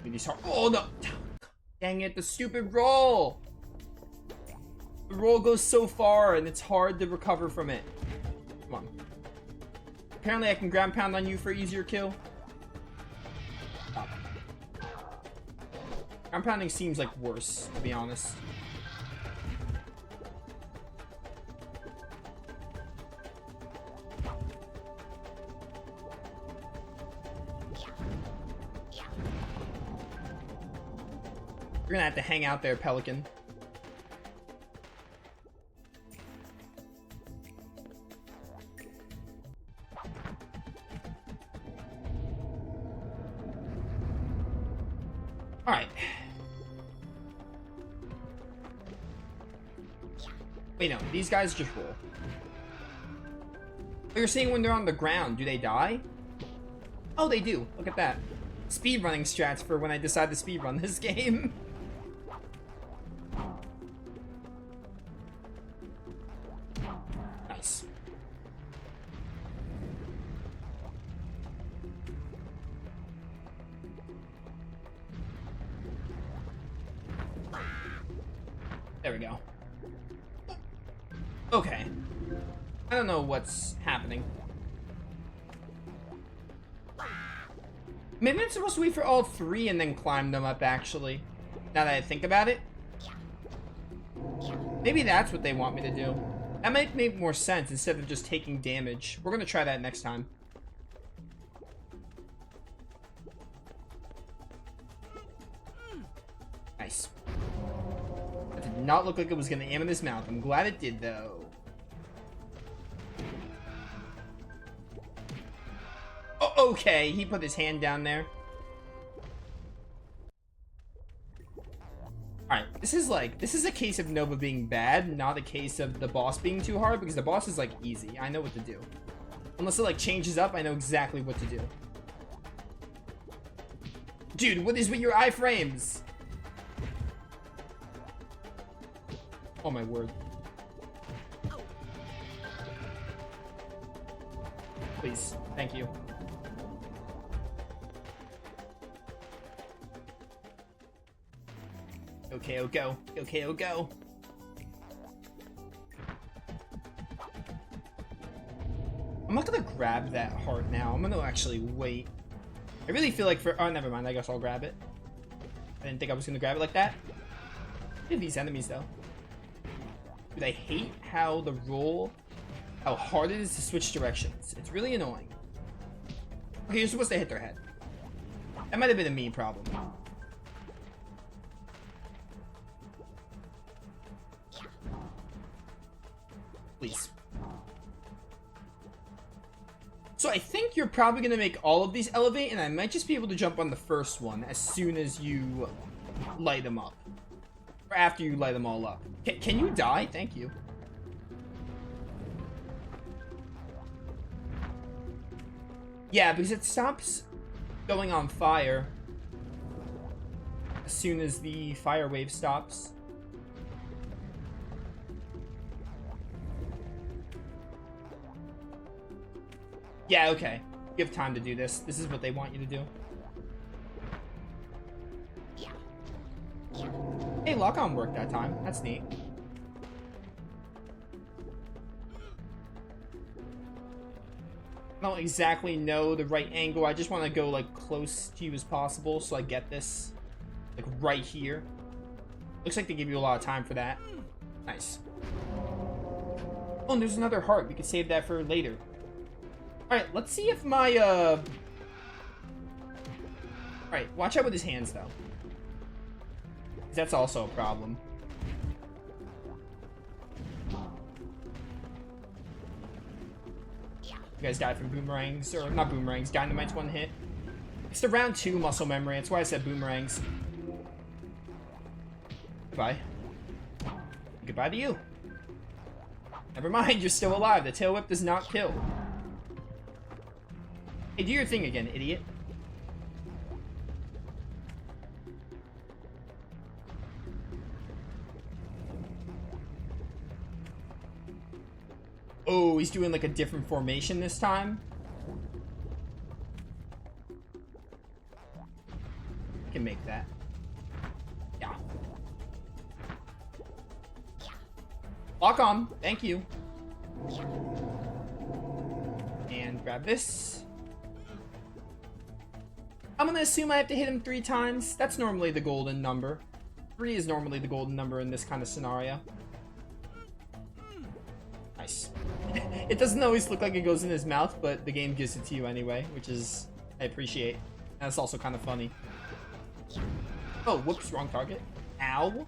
These hard. Oh no! Dang it! The stupid roll. The roll goes so far, and it's hard to recover from it. Come on. Apparently, I can ground pound on you for easier kill. Stop. Ground pounding seems like worse, to be honest. You're gonna have to hang out there, Pelican. Alright. Wait, no. These guys just roll. Oh, you're saying when they're on the ground, do they die? Oh, they do. Look at that. Speedrunning strats for when I decide to speedrun this game. Nice. There we go. Okay. I don't know what's happening. Maybe I'm supposed to wait for all three and then climb them up, actually. Now that I think about it. Maybe that's what they want me to do. That might make more sense instead of just taking damage. We're gonna try that next time. Nice. That did not look like it was gonna aim in his mouth. I'm glad it did, though. Oh, okay, he put his hand down there. Alright, this is a case of Nova being bad, not a case of the boss being too hard, because the boss is, like, easy. I know what to do. Unless it, like, changes up, I know exactly what to do. Dude, what is with your iframes? Oh, my word. Please, thank you. Okay, oh go. Okay, oh go. I'm not gonna grab that heart now. I'm gonna actually wait. I really feel like for... Oh, never mind. I guess I'll grab it. I didn't think I was gonna grab it like that. Look at these enemies, though. Dude, I hate how the roll... How hard it is to switch directions. It's really annoying. Okay, you're supposed to hit their head. That might have been a me problem. Please. So I think you're probably going to make all of these elevate, and I might just be able to jump on the first one as soon as you light them up. Or after you light them all up. Can you die? Thank you. Yeah, because it stops going on fire as soon as the fire wave stops. Yeah, okay. You have time to do this. This is what they want you to do. Hey, lock-on worked that time. That's neat. I don't exactly know the right angle. I just want to go, like, close to you as possible so I get this, like, right here. Looks like they give you a lot of time for that. Nice. Oh, and there's another heart. We could save that for later. Alright, let's see if my, Alright, watch out with his hands, though. That's also a problem. You guys die from boomerangs, or not boomerangs, dynamite's one hit. It's the round 2 muscle memory, that's why I said boomerangs. Goodbye. Goodbye to you. Never mind, you're still alive. The tail whip does not kill. Hey, do your thing again, idiot. Oh, he's doing like a different formation this time. can make that. Yeah. Lock on. Thank you. And grab this. I'm gonna assume I have to hit him 3 times. That's normally the golden number. 3 is normally the golden number in this kind of scenario. Nice. It doesn't always look like it goes in his mouth, but the game gives it to you anyway, which is... I appreciate. And it's also kind of funny. Oh, whoops, wrong target. Ow.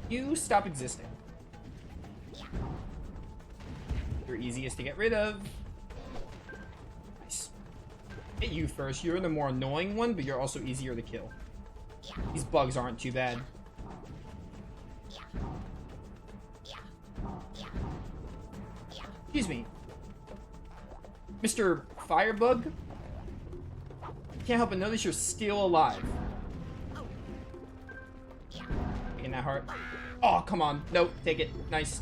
You stop existing. You're easiest to get rid of. Nice. Hit you first. You're the more annoying one, but you're also easier to kill. These bugs aren't too bad. Excuse me. Mr. Firebug? Can't help but notice you're still alive. Taking that heart. Oh, come on. Nope, take it. Nice.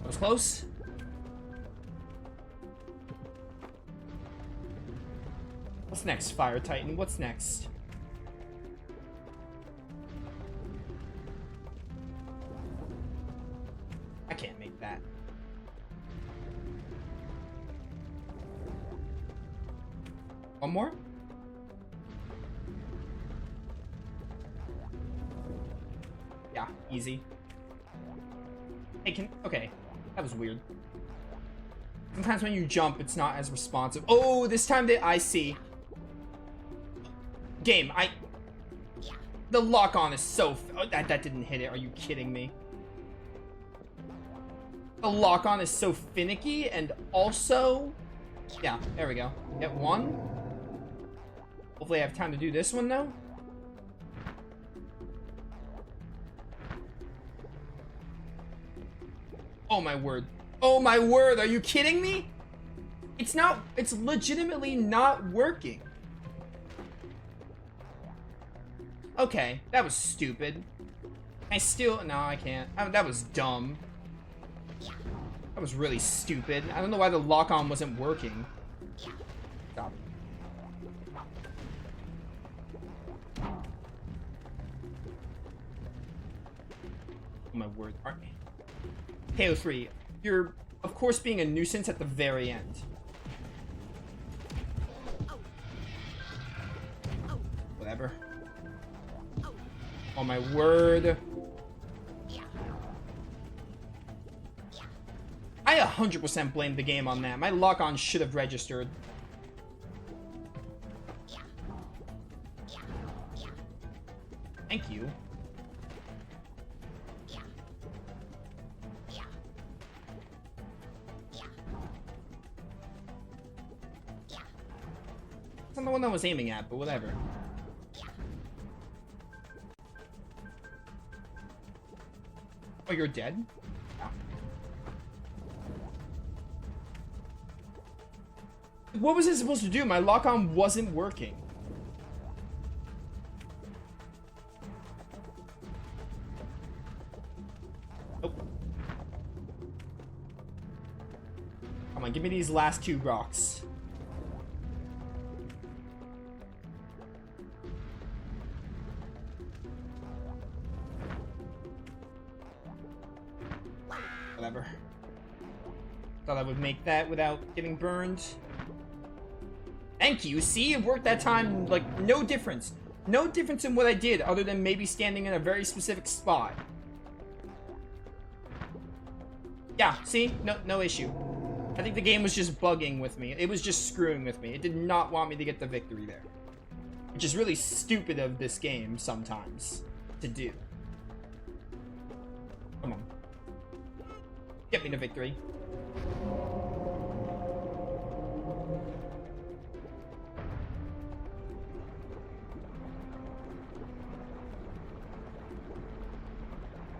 That was close. What's next, Fire Titan? What's next? I can't make that. One more? Yeah, easy. Hey, okay, that was weird. Sometimes when you jump, it's not as responsive. Oh, this time I see. Game, the lock on is so... Oh, that didn't hit it. Are you kidding me? The lock on is so finicky, and also... Yeah, there we go. Get one. Hopefully I have time to do this one, though. Oh my word. Oh my word, are you kidding me? It's legitimately not working. Okay, that was stupid. No, I can't. That was dumb. That was really stupid. I don't know why the lock-on wasn't working. Stop. Oh my word. KO3, you're, of course, being a nuisance at the very end. Whatever. Oh my word. I 100% blame the game on that. My lock-on should have registered. Thank you. That's not the one I was aiming at, but whatever. Oh, you're dead? What was it supposed to do? My lock-on wasn't working. Oh. Come on, give me these last 2 rocks. Whatever. Thought I would make that without getting burned. Thank you. See, it worked that time. Like, no difference. No difference in what I did other than maybe standing in a very specific spot. Yeah, see? No issue. I think the game was just bugging with me. It was just screwing with me. It did not want me to get the victory there. Which is really stupid of this game sometimes to do. Come on. Get me the victory.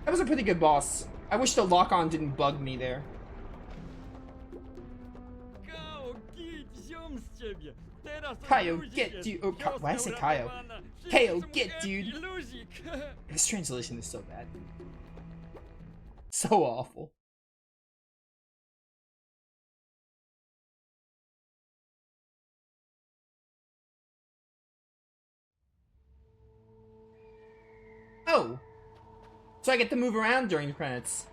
That was a pretty good boss. I wish the lock-on didn't bug me there. Kao, get dude. Oh, why did I say Kao? Kao, get dude. This translation is so bad. So awful. Oh. So I get to move around during the credits.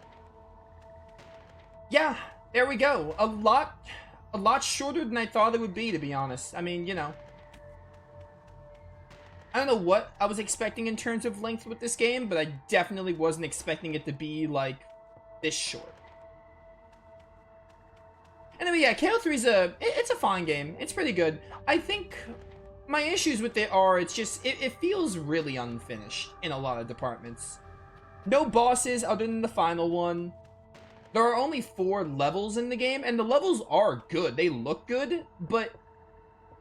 Yeah, there we go. A lot shorter than I thought it would be, to be honest. I mean, you know. I don't know what I was expecting in terms of length with this game, but I definitely wasn't expecting it to be, like, this short. Anyway, yeah, Kao 3 is it's a fine game. It's pretty good. I think my issues with it are, it feels really unfinished in a lot of departments. No bosses other than the final one. There are only 4 levels in the game, and the levels are good. They look good, but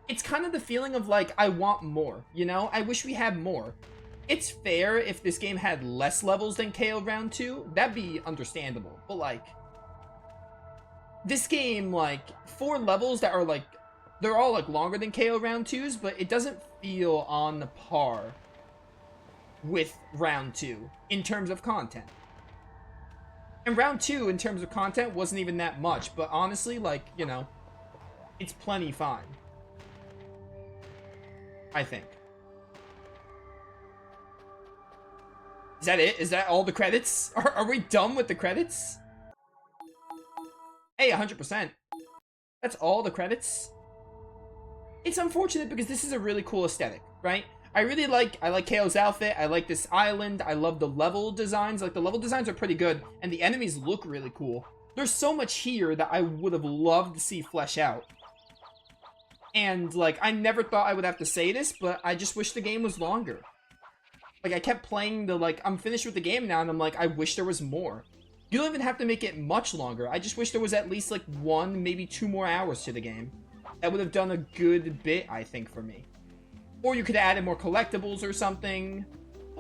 it's kind of the feeling of, like, I want more, you know? I wish we had more. It's fair if this game had less levels than Kao Round 2. That'd be understandable. But, like, this game, like, 4 levels that are, like, they're all, like, longer than Kao Round 2's, but it doesn't feel on par with Round 2 in terms of content. And Round 2, in terms of content, wasn't even that much. But honestly, like, you know, it's plenty fine. I think. Is that it? Is that all the credits? Are we done with the credits? Hey, 100%. That's all the credits? It's unfortunate because this is a really cool aesthetic, right? I like Kao's outfit. I like this island. I love the level designs. Like, the level designs are pretty good, and the enemies look really cool. There's so much here that I would have loved to see flesh out. And, like, I never thought I would have to say this, but I just wish the game was longer. Like, I kept playing the, like, I'm finished with the game now, and I'm like, I wish there was more. You don't even have to make it much longer. I just wish there was at least, like, 1, maybe 2 more hours to the game. That would have done a good bit, I think, for me. Or you could have added more collectibles or something.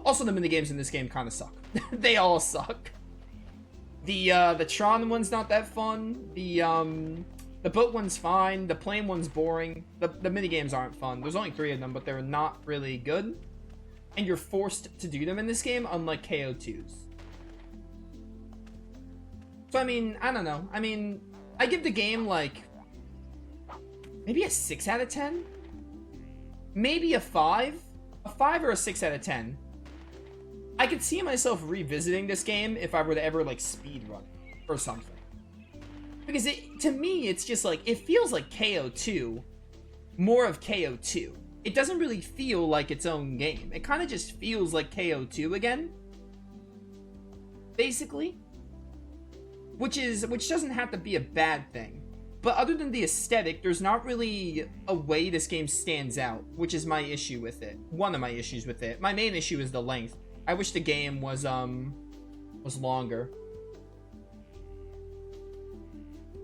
Also, the minigames in this game kind of suck. They all suck. The Tron one's not that fun. The boat one's fine. The plane one's boring. The minigames aren't fun. There's only 3 of them, but they're not really good. And you're forced to do them in this game, unlike KO2's. So, I mean, I don't know. I mean, I give the game, like, maybe a 6 out of 10? Maybe a 5? A 5 or a 6 out of 10. I could see myself revisiting this game if I were to ever, like, speedrun or something. Because to me, it's just like, it feels like KO2, more of KO2. It doesn't really feel like its own game. It kind of just feels like KO2 again. Basically. Which doesn't have to be a bad thing. But other than the aesthetic, there's not really a way this game stands out, which is my issue with it. One of my issues with it. My main issue is the length. I wish the game was longer.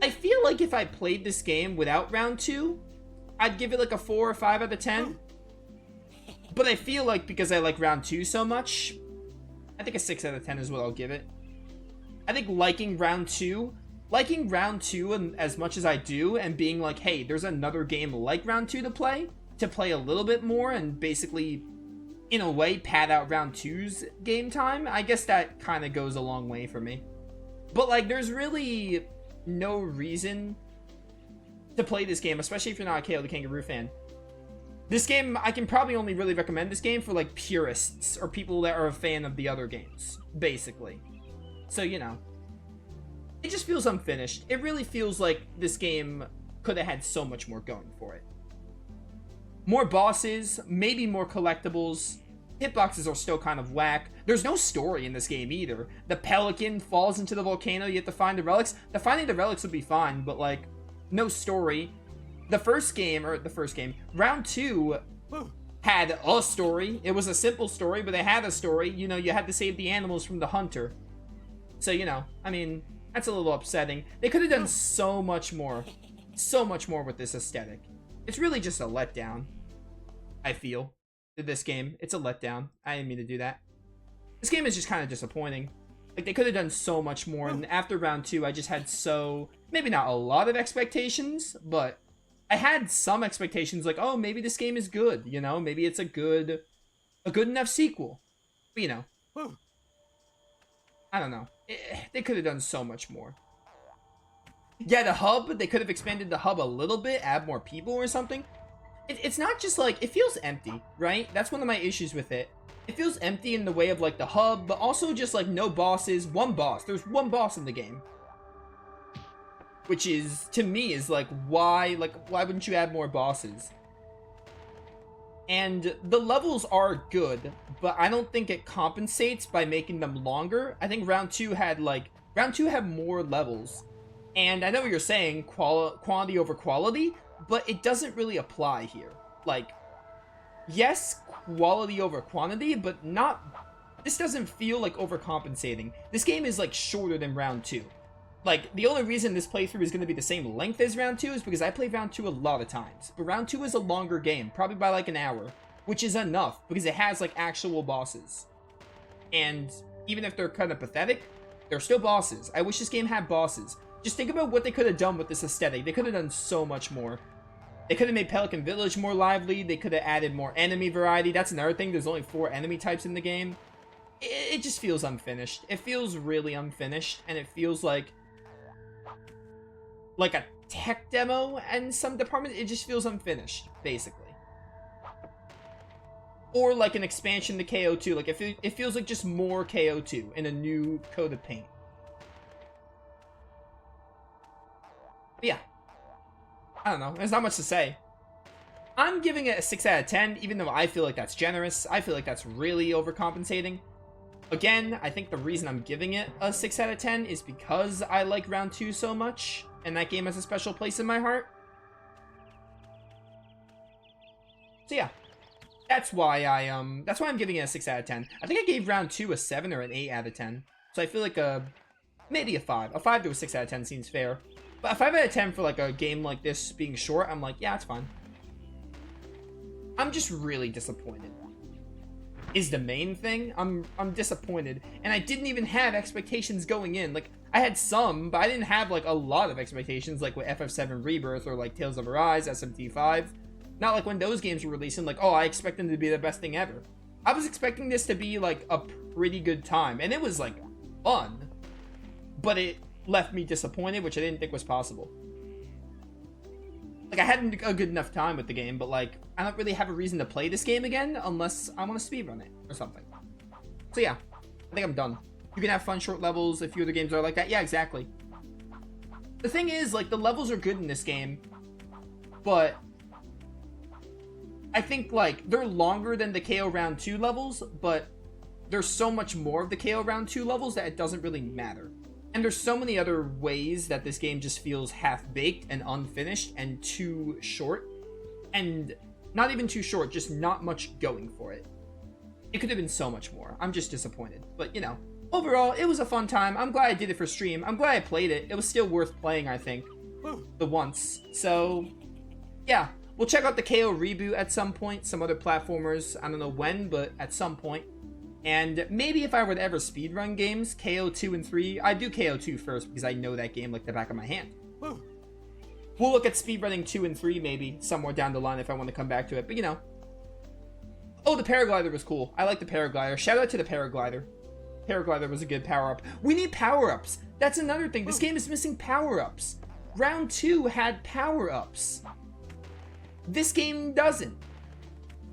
I feel like if I played this game without Round 2, I'd give it like a 4 or 5 out of 10. But I feel like because I like Round 2 so much, I think a 6 out of 10 is what I'll give it. I think liking Round 2 and as much as I do, and being like, hey, there's another game like Round 2 to play a little bit more, and basically, in a way, pad out Round 2's game time, I guess that kind of goes a long way for me. But, like, there's really no reason to play this game, especially if you're not a Kao the Kangaroo fan. This game, I can probably only really recommend this game for, like, purists, or people that are a fan of the other games, basically. So, you know. It just feels unfinished. It really feels like this game could have had so much more going for it. More bosses, maybe more collectibles. Hitboxes are still kind of whack. There's no story in this game either. The pelican falls into the volcano, you have to find the relics. Finding the relics would be fine, but, like, no story. Round 2 had a story. It was a simple story, but it had a story. You know, you had to save the animals from the hunter. So, you know, I mean, that's a little upsetting. They could have done so much more with this aesthetic. It's really just a letdown, I feel, to this game. It's a letdown. I didn't mean to do that. This game is just kind of disappointing. Like, they could have done so much more, and after Round 2, I just had maybe not a lot of expectations, but I had some expectations, like, oh, maybe this game is good, you know? Maybe it's a good enough sequel. But, you know, I don't know. They could have done so much more. Yeah, the hub, they could have expanded the hub a little bit, add more people or something. It's not just like, it feels empty, right? That's one of my issues with it. it feels empty in the way of like the hub, but also just like no bosses, one boss. There's one boss in the game. Which is, to me, is like, why wouldn't you add more bosses? And the levels are good, but I don't think it compensates by making them longer. I think round 2 had more levels. And I know what you're saying, quantity over quality, but it doesn't really apply here. Like, yes, quality over quantity, but this doesn't feel like overcompensating. This game is like shorter than round 2. Like, the only reason this playthrough is going to be the same length as round 2 is because I played round 2 a lot of times. But round 2 is a longer game, probably by like an hour, which is enough because it has like actual bosses. And even if they're kind of pathetic, they're still bosses. I wish this game had bosses. Just think about what they could have done with this aesthetic. They could have done so much more. They could have made Pelican Village more lively. They could have added more enemy variety. That's another thing. There's only 4 enemy types in the game. It just feels unfinished. It feels really unfinished, and it feels like a tech demo and some department. It just feels unfinished, basically. Or like an expansion to KO2. Like, it feels like just more KO2 in a new coat of paint. But yeah. I don't know. There's not much to say. I'm giving it a 6 out of 10, even though I feel like that's generous. I feel like that's really overcompensating. Again, I think the reason I'm giving it a 6 out of 10 is because I like round 2 so much, and that game has a special place in my heart. So yeah, that's why I'm giving it a 6 out of 10. I think I gave round 2 a 7 or an 8 out of 10. So I feel like maybe a 5. A 5 to a 6 out of 10 seems fair. But a 5 out of 10 for like a game like this being short, I'm like, yeah, it's fine. I'm just really disappointed. Is the main thing. I'm disappointed, and I didn't even have expectations going in. Like, I had some, but I didn't have like a lot of expectations, like with FF7 Rebirth or like Tales of Arise, SMT5. Not like when those games were releasing, like, oh, I expect them to be the best thing ever. I was expecting this to be like a pretty good time, and it was like fun, but it left me disappointed, which I didn't think was possible. Like, I had a good enough time with the game, but like, I don't really have a reason to play this game again unless I want to speedrun it or something. So yeah, I think I'm done. You can have fun short levels. A few other games are like that. Yeah, exactly. The thing is, like, the levels are good in this game, but I think like they're longer than the KO Round 2 levels, but there's so much more of the KO Round 2 levels that it doesn't really matter. And there's so many other ways that this game just feels half-baked and unfinished and too short. And not even too short, just not much going for it. It could have been so much more. I'm just disappointed. But, you know, overall, it was a fun time. I'm glad I did it for stream. I'm glad I played it. It was still worth playing, I think, the once. So, yeah. We'll check out the KO reboot at some point. Some other platformers. I don't know when, but at some point. And maybe if I were to ever speedrun games, KO 2 and 3, I'd do KO 2 first because I know that game like the back of my hand. We'll look at speedrunning 2 and 3 maybe somewhere down the line if I want to come back to it, but you know. Oh, the paraglider was cool. I like the paraglider. Shout out to the paraglider. Paraglider was a good power-up. We need power-ups. That's another thing. This game is missing power-ups. Round 2 had power-ups. This game doesn't.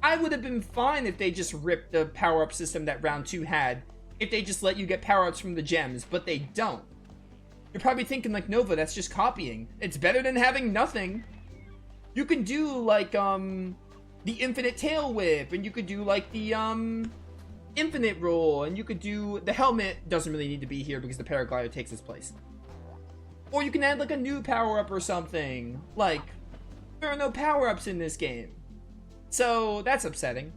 I would have been fine if they just ripped the power-up system that round 2 had. If they just let you get power-ups from the gems, but they don't. You're probably thinking like, Nova, that's just copying. It's better than having nothing. You can do like, the infinite tail whip, and you could do like the, infinite roll, and you could do, the helmet doesn't really need to be here because the paraglider takes its place. Or you can add like a new power-up or something. Like, there are no power-ups in this game. So, that's upsetting.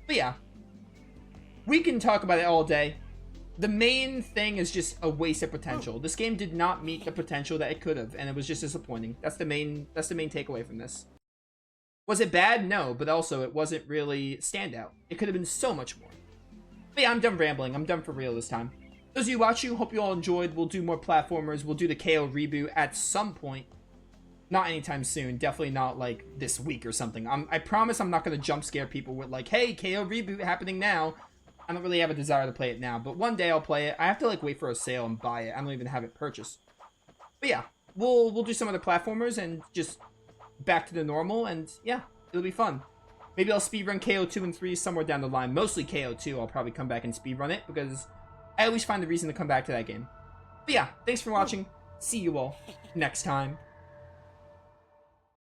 But yeah. We can talk about it all day. The main thing is just a waste of potential. This game did not meet the potential that it could have, and it was just disappointing. That's the main takeaway from this. Was it bad? No, but also it wasn't really standout. It could have been so much more. But yeah, I'm done rambling. I'm done for real this time. Those of you watching, hope you all enjoyed. We'll do more platformers. We'll do the KO reboot at some point. Not anytime soon. Definitely not like this week or something. I promise I'm not going to jump scare people with like, hey, KO reboot happening now. I don't really have a desire to play it now, but one day I'll play it. I have to like wait for a sale and buy it. I don't even have it purchased. But yeah, we'll do some other platformers and just back to the normal, and yeah, it'll be fun. Maybe I'll speedrun KO2 and 3 somewhere down the line. Mostly KO2, I'll probably come back and speedrun it, because I always find the reason to come back to that game. But yeah, thanks for watching. See you all next time.